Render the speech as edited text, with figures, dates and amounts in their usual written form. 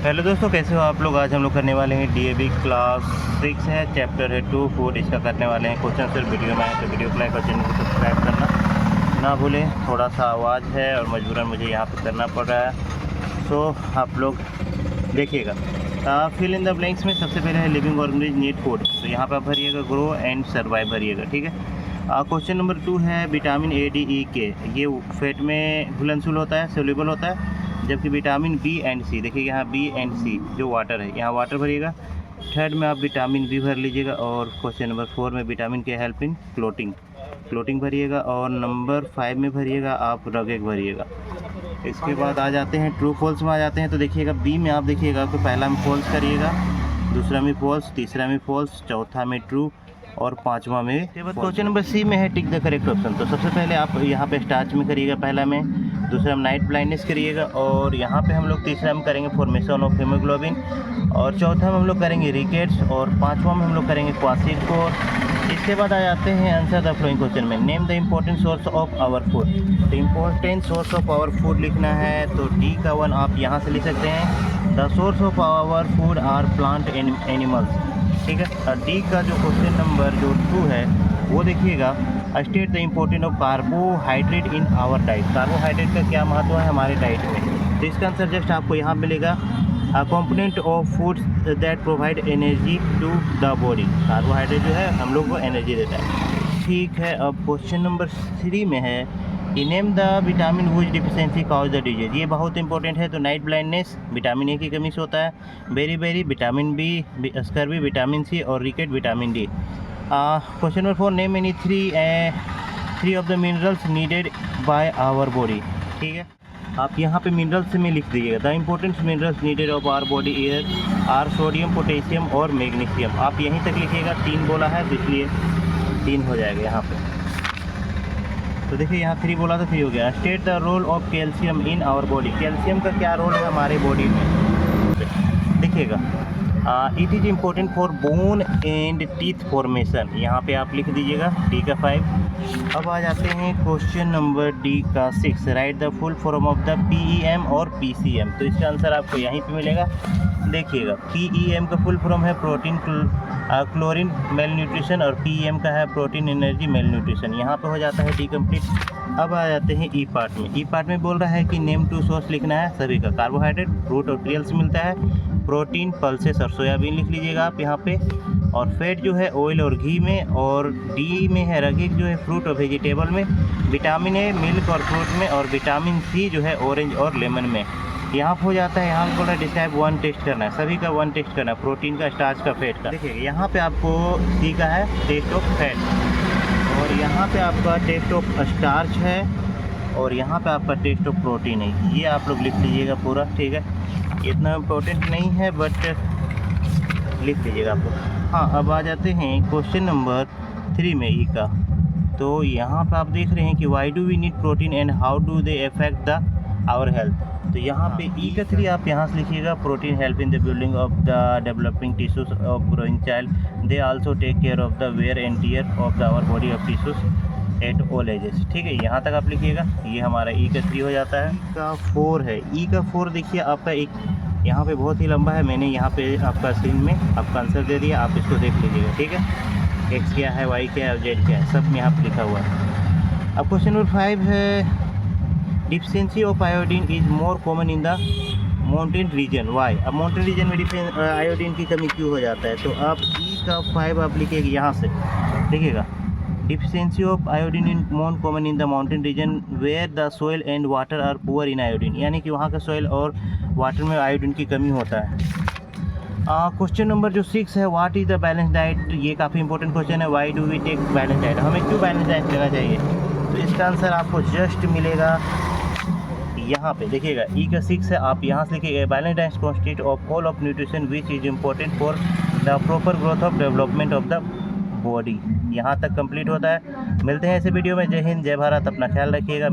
Hello दोस्तों, कैसे हो आप लोग। आज हम लोग करने वाले हैं डीएवी क्लास 6 है, चैप्टर है 2 फूड। इसका करने वाले हैं क्वेश्चन सर। वीडियो में आए तो वीडियो को लाइक और चैनल को सब्सक्राइब करना ना भूलें। थोड़ा सा आवाज़ है और मजबूरन मुझे यहाँ पर करना पड़ रहा है, सो आप लोग देखिएगा। फिल इन द ब्लैंक्स में सबसे पहले है लिविंग ऑर्गेनिज्म नीड फूड, तो यहाँ पर आप भरिएगा ग्रो एंड सर्वाइव भरिएगा, ठीक है। क्वेश्चन नंबर 2 है विटामिन ए डी ई के, ये फैट में घुलनशील होता है, सोल्यूबल होता है, जबकि विटामिन बी एंड सी, देखिए यहाँ बी एंड सी जो वाटर है, यहाँ वाटर भरिएगा। थर्ड में आप विटामिन बी भर लीजिएगा। और क्वेश्चन नंबर 4 में विटामिन के हेल्प इन क्लोटिंग भरिएगा। और नंबर 5 में भरिएगा आप रगेग भरिएगा। इसके बाद आ जाते हैं ट्रू फॉल्स में आ जाते हैं, तो देखिएगा बी में आप देखिएगा तो पहला में फॉल्स करिएगा, दूसरा में फॉल्स, तीसरा में फॉल्स, चौथा में ट्रू और पांचवा में। इसके बाद क्वेश्चन नंबर सी में है टिक द करेक्ट ऑप्शन, तो सबसे पहले आप यहाँ पे स्टार्च में करिएगा, पहला में, दूसरा में नाइट ब्लाइंडनेस करिएगा, और यहाँ पे हम लोग तीसरा में करेंगे फॉर्मेशन ऑफ हीमोग्लोबिन, और चौथा में हम लोग करेंगे रिकेट्स, और पांचवा में हम लोग करेंगे क्वासिकोर। इसके बाद आ जाते हैं आंसर द फ्लोइंग क्वेश्चन में। Name the important source of our food, तो important source of our food लिखना है, तो डी का 1 आप यहाँ से लिख सकते हैं। The source of our food are plant and animals, ठीक है। डी का जो क्वेश्चन नंबर जो 2 है वो देखिएगा, state the important of carbohydrate in our diet, carbohydrate का क्या महत्व है हमारे डाइट में। तो इसका आंसर जस्ट आपको यहाँ मिलेगा, component of foods that provide energy to the body, carbohydrate जो है हम लोग को एनर्जी देता है, ठीक है। अब क्वेश्चन नंबर 3 में है name the vitamin which deficiency cause the disease, ये बहुत इंपॉर्टेंट है। तो नाइट ब्लाइंडनेस विटामिन ए की कमी से होता है, beri vitamin B, scurvy vitamin C, और rickets vitamin D. Question number 4 name any three of the minerals needed by our body, ठीक है। आप यहाँ पे मिनरल्स में लिख दीजिएगा, the important minerals needed of our body are sodium, potassium और मैग्नीशियम। आप यहीं तक लिखिएगा, 3 बोला है तो इसलिए 3 हो जाएगा यहाँ पे। तो देखिए यहाँ 3 बोला तो 3 हो गया। State the role of calcium in our body, calcium का क्या रोल है हमारे बॉडी में, देखिएगा। It is important for bone and teeth formation, यहाँ पे आप लिख दीजिएगा, डी का 5। अब आ जाते हैं क्वेश्चन नंबर डी का 6, right the full form of the PEM और पीसीएम, तो इसका आंसर आपको यहीं पे मिलेगा। देखिएगा पीईएम का फुल फॉर्म है प्रोटीन क्लोरीन मेल न्यूट्रिशन, और पीएम का है प्रोटीन एनर्जी मेल न्यूट्रिशन। यहाँ पे हो जाता है डी कंप्लीट। अब आ जाते हैं ई पार्ट में। ई पार्ट में बोल रहा है कि नेम 2 सोर्स लिखना है सभी का, कार्बोहाइड्रेट फ्रूट और ट्रियल से मिलता है, प्रोटीन पल्सेस और सोयाबीन लिख लीजिएगा आप यहाँ पे, और फैट जो है ऑयल और घी में, और डी में है रगेग जो है फ्रूट और वेजिटेबल में, विटामिन ए मिल्क और फ्रूट में, और विटामिन सी जो है ऑरेंज और लेमन में। यहाँ पर हो जाता है, यहाँ पर डिस्क्राइब 1 टेस्ट करना है, सभी का 1 टेस्ट करना है, प्रोटीन का, स्टार्च का, फैट का। देखिए यहाँ पे आपको सी का है टेस्ट ऑफ फैट, और यहाँ पे आपका टेस्ट ऑफ स्टार्च है, और यहाँ पे आपका टेस्ट ऑफ प्रोटीन है। ये आप लोग लिख लीजिएगा पूरा, ठीक है। इतना इम्पोर्टेंट नहीं है बट लिख लीजिएगा आप लोग। हाँ, अब आ जाते हैं क्वेश्चन नंबर 3 में ई का। तो यहाँ पे आप देख रहे हैं कि why do we need protein and how do they affect the our health, तो यहाँ पे ई का 3 आप यहाँ से लिखिएगा, protein help in the building of the developing tissues of growing child, they also take care of the wear and tear of the our body of tissues at all ages, ठीक है। यहाँ तक आप लिखिएगा, ये हमारा ई का 3 हो जाता है। का 4 है, ई का 4 देखिए आपका एक यहाँ पे बहुत ही लंबा है, मैंने यहाँ पे आपका स्क्रीन में आपका आंसर दे दिया, आप इसको देख लीजिएगा, ठीक है। एक्स क्या है, वाई क्या है और जेड क्या है, सब में यहाँ पर लिखा हुआ है। अब क्वेश्चन नंबर 5 है deficiency of iodine is more common in the mountain region, why. अब माउंटेन रीजन में आयोडीन की कमी क्यों हो जाता है, तो आप ई का 5 आप लिखिएगा, यहाँ से देखिएगा, deficiency of iodine in more common in the mountain region where the soil and water are poor in iodine, यानी कि वहाँ का सोइल और वाटर में आयोडीन की कमी होता है। क्वेश्चन नंबर जो 6 है, what is the balance diet, ये काफ़ी इंपॉर्टेंट क्वेश्चन है। Why do we take balance diet, हमें क्यों बैलेंस डाइट लेना चाहिए, तो इसका आंसर आपको जस्ट मिलेगा यहाँ पे, देखिएगा ई का 6 है, आप यहाँ से लिखिएगा, balance diet constitute of all of nutrition which is important for the proper growth of development of the body. यहाँ तक कंप्लीट होता है। मिलते हैं ऐसे वीडियो में। जय हिंद, जय भारत, अपना ख्याल रखिएगा।